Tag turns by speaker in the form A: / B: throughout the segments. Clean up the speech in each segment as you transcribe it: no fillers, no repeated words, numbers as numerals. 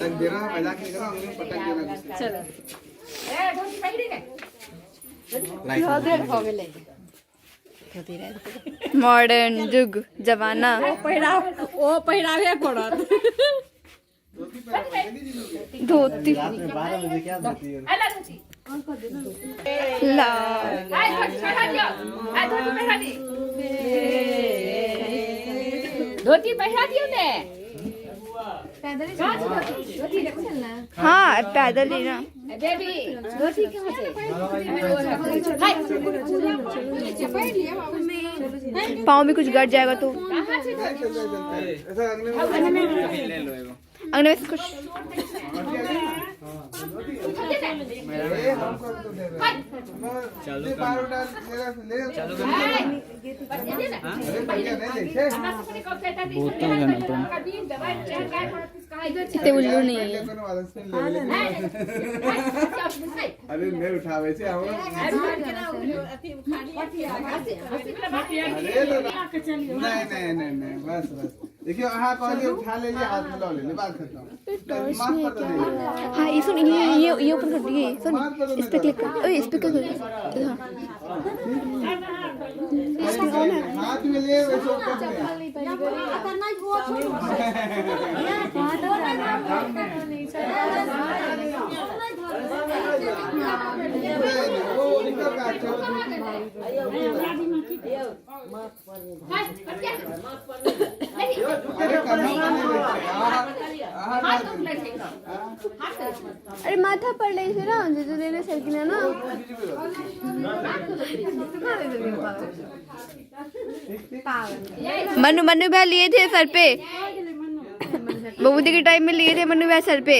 A: पटक देना मजाक नहीं करो अंगली में पटक देना
B: चलो
C: ए धोती पहिरी के
D: मॉडर्न युग जमाना
B: ओ पहिरावे पड़त
D: धोती
A: रात में 12 बजे क्या धोती है
C: अला धोती
D: ला
C: आय धोती पहिरा दियो आय धोती पहिरा दी धोती पहिरा दियो ने पैदल धोती देखो चलना
D: हाँ पैदल ही ना
C: बेबी धोती कहां से
D: पाँव में कुछ गड़ जाएगा तो
C: कहां से
A: ऐसा अंगली में ले लो एगो
D: अंगने में कुछ
A: चलो बार डाल ले चलो
D: इतने उल्लू नहीं है
A: अरे मैं उठा वैसे आओ नहीं बस देखियो हाँ पहले उठा ले लिया हाथ में लो ले बात खत्म
D: हाँ ये सुन ये ऊपर कर दिए सुन इस पे क्लिक कर ओए इस पे क्लिक कर
A: हाथ में ले वैसे ऊपर
D: अरे माथा पड़ रही थी ना जो देने सर ना मनु भाई लिए थे सर पे बबूदी के टाइम में लिए थे मनु भाई सर पे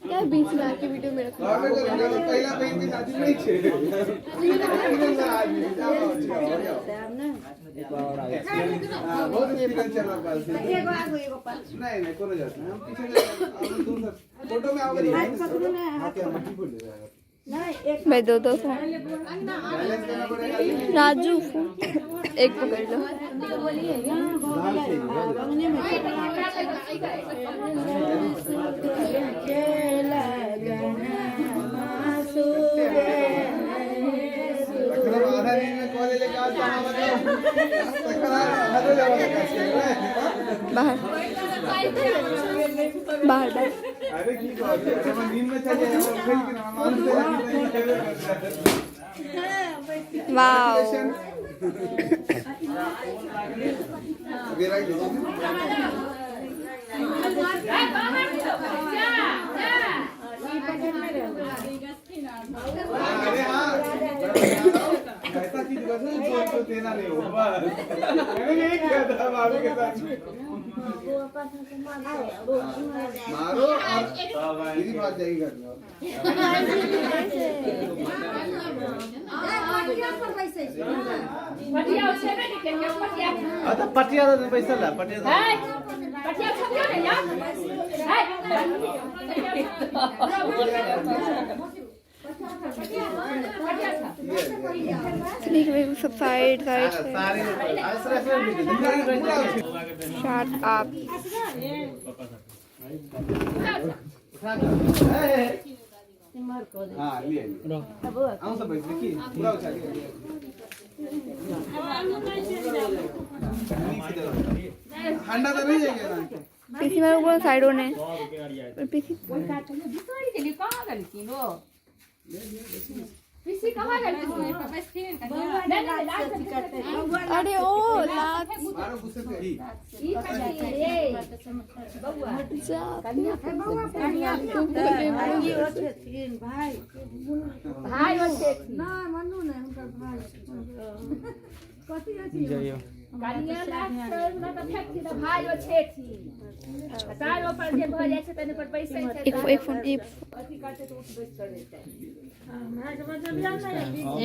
D: क्या 20 लाख की वीडियो में रखा
A: पहला बहन की शादी नहीं छे बहुत एक्सपीरियंस चल रहा नहीं कोनो जाते हैं हम पीछे फोटो में आओगे
D: भाई दो फोन राजू फोन एक पकड़ लो बाहर बाहर
A: अरे की बात है नींद में चले जाओ खेल के ना मान
D: वाओ
A: मेरा ही अरे हाँ ऐसा चीज बस तो देना नहीं हो बस मैंने यही किया था भाभी के साथ मारो और सीधी बात जाएगी घर में अच्छा पटिया तो पैसा ला पटिया
D: सब साइड शट अप
A: हाँ लिए आऊँ सब बैठ की पूरा उठा लिया हंडा तो नहीं जाएगा ना
D: पीसी मेरे ऊपर साइड होने पीसी
C: कहाँ गई थी लो पीसी कहाँ गई थी
D: अरे ओ लात
A: मारो गुस्से से
C: भाई बच्चे
B: ना मनु ने हुनकर भाई कथि अछि
C: कालिया लाख ना तो फेंक थी तो भाई बच्चे थी साल ऊपर जे भ जाय छै तने पर पैसा छै
D: एक फोन
C: अथी करते तो उठ बैठ कर देता है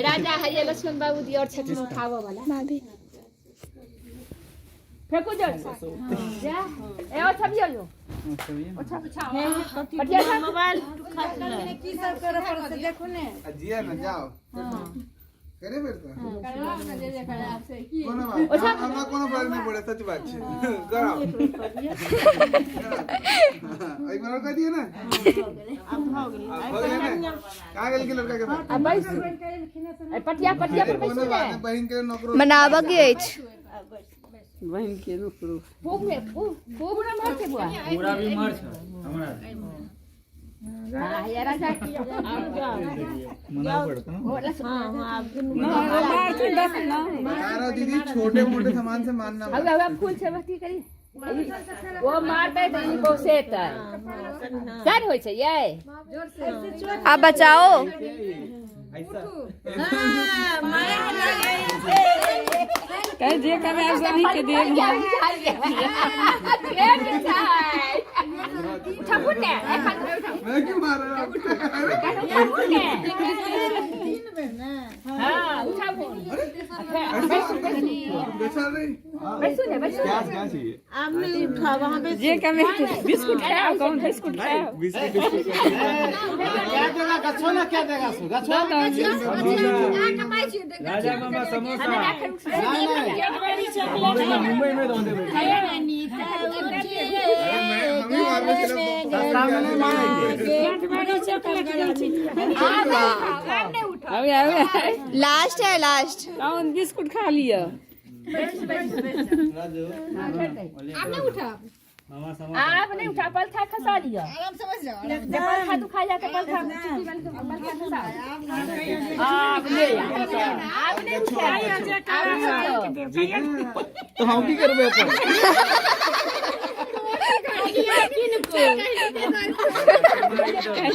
C: राजा है ये लक्ष्मण बाबू दी और छठ में उठावो वाला
D: भाभी
C: फेंकू जो जा ए ओ छबियो लो ओ छब पटिया मोबाइल
B: की सब करे पड़त देखो ने
A: जिया ना जाओ करे फिर तो कोनो बात हमरा कोनो फर्क नहीं पड़े सच बात है करो एक बार कर दिए ना
B: अब हो गई
A: का गेल के लड़का के
C: अब बैस पटिया पटिया पर बैस ले
A: बहन के नौकरो
D: मनावा के अछि
B: बहन के रुक
C: खूब में खूब ना मार के बुआ
E: पूरा बीमार छ हमरा
C: हां ये राजा
E: मना पड़ता ना
C: हां हां
A: तारा दीदी छोटे मोटे सामान से मानना
C: अब फूल से बस्ती करी वो मारते तो इनको सेत सर होय छै ये जोर से
D: आप बचाओ
B: कह जे करे सही के दे
C: ठकुने
A: मैं क्यों मार रहा हूं
C: हां उठा फोन
A: बेचारा नहीं
C: बैसो ने बैसो
E: क्या चाहिए
B: आमने उठा वहां पे जे कमे बिस्कुट खाओ कौन बिस्कुट खाओ
E: बिस्किट क्या देगा गच्छो ना क्या देगा सो गच्छो राजा मामा समोसा मुंबई में रहते
D: लास्ट है लास्ट
B: कौन बिस्कुट खा लिया
C: आपने उठा
E: मामा समोसा
C: आपने उठा पल खा खसा लिया आराम समझ जाओ जब पल खा तो खा जाता पल खा खसा आपने उठाया
E: तो हम की करबे अपन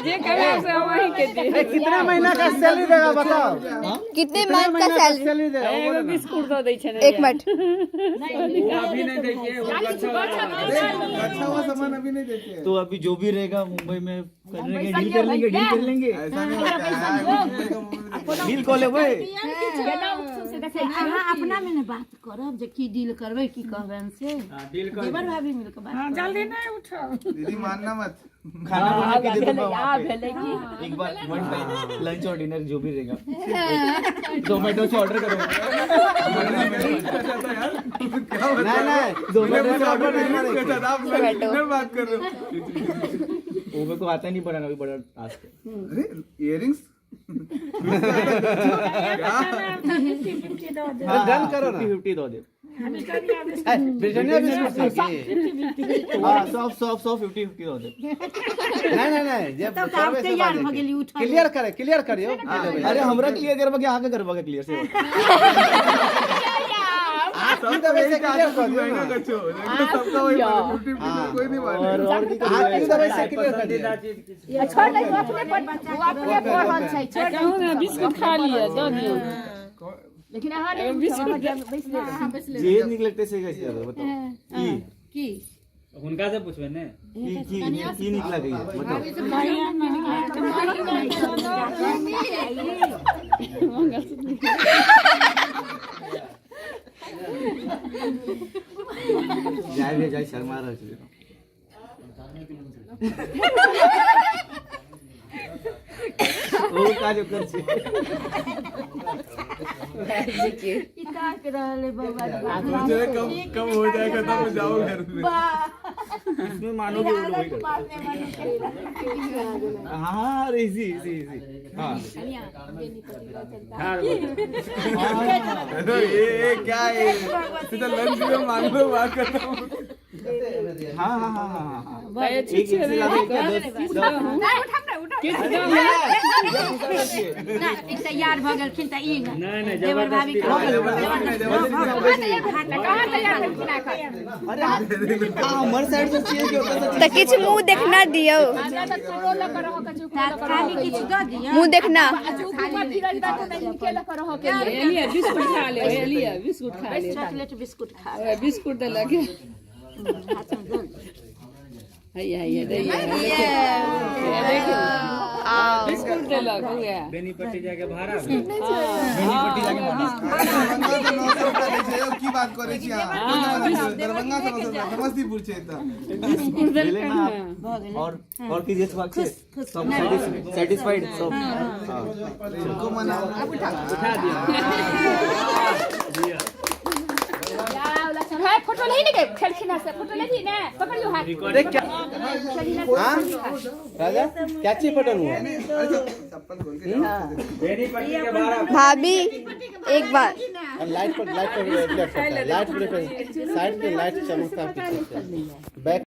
B: जे करे से वही के दे
E: कितना महीना का सैलरी देगा बताओ
D: कितने मंथ का सैलरी
E: देगा
B: एगो बिस्कुट दो दै छै
D: एक मिनट
E: वो अभी नहीं देंगे वो
A: अच्छा हुआ सामान अभी नहीं देते
E: तो अभी जो भी रहेगा मुंबई में डील कर लेंगे
A: ऐसा नहीं होता है
E: डील कर लेबै
B: अहाँ अपना में ने बात करब जे की डील करबै की कहबन से
E: डील कर
B: देवर भाभी मिल के बात जल्दी नहीं उठाओ
A: दीदी मानना मत
E: खाना बना के दे दूंगा
C: आ
E: वहाँ पे
C: भेले की
E: एक बार वन टाइम लंच और डिनर जो भी रहेगा जोमेटो से ऑर्डर करो नहीं जोमेटो से ऑर्डर करना
A: आप किधर बात कर रहे हो
E: वो मेरे को आता नहीं बनाना अभी बड़ा टास्क है
A: अरे इयररिंग्स
E: डन करो ना 50 दो दे ब्रिटानिया बिस्कुट हां 100 50 दो दे नहीं जब क्लियर करियो अरे हमरा क्लियर करबा के आगे करबा के क्लियर से
A: सब तो वैसे क्लियर कर दियो ना कछो सबका वही 50 कोई नहीं माने
E: और की वैसे क्लियर कर दिया
C: छोड़ दे अपने पढ़ल छै छोड़
B: ना बिस्कुट खा लिया दो दियो
C: लेकिन अहाँ ने बिस्कुट बैस ले
E: जे निकलते से कैसे बताओ
B: की
F: हुनका से पूछबे ने
E: की निकला गई बताओ जाए शर्मा रहा है वो का जो कर छे
B: इका के रहले बाबा
A: मुझे कम हो जाएगा तब मैं जाऊं घर में
E: इसमें मानोगे वो वही हाँ इजी हाँ
A: ये क्या है सीधा लंच में मान लो बात करता हूँ
E: हाँ एक से लाभ क्या 10
B: तैयार भ गेलखिन त ई
F: नहीं
B: देवर भाभी
E: हमारे साइड से चाहिए कि होता
D: तो किछ मुंह देखना दियो
B: तात्कालिक किछ द दियो
D: मुंह देखना
B: एलिया बिस्कुट खा ले एलिया बिस्कुट खा ले चॉकलेट बिस्कुट खा बिस्कुट दे लगे हाथ में दे हैया दैया देखो बिस्कुट देलक हो गया
F: बेनीपट्टी जाके भाड़ा
E: बेनीपट्टी जाके
A: दरभंगा से 900 रुपया लै छै की बात करै छी अहाँ दरभंगा से 900 रुपया समस्तीपुर छै त
B: बिस्कुट
E: ले लेना
B: देलक
E: आप और कीजिए सब सेटिस्फाइड सब
A: को मना
F: उठा दिया
C: है फोटो नहीं निके खेलखिना से फोटो ले दी ना पकड़ियो हाथ
E: देख क्या हां राजा क्या ची फोटो हुआ
A: चप्पल खोल के
F: बेनीपट्टी के भाड़ा
D: भाभी एक बार
E: लाइट पर रिफ्लेक्ट होता है लाइट पर साइड पे लाइट चमकता है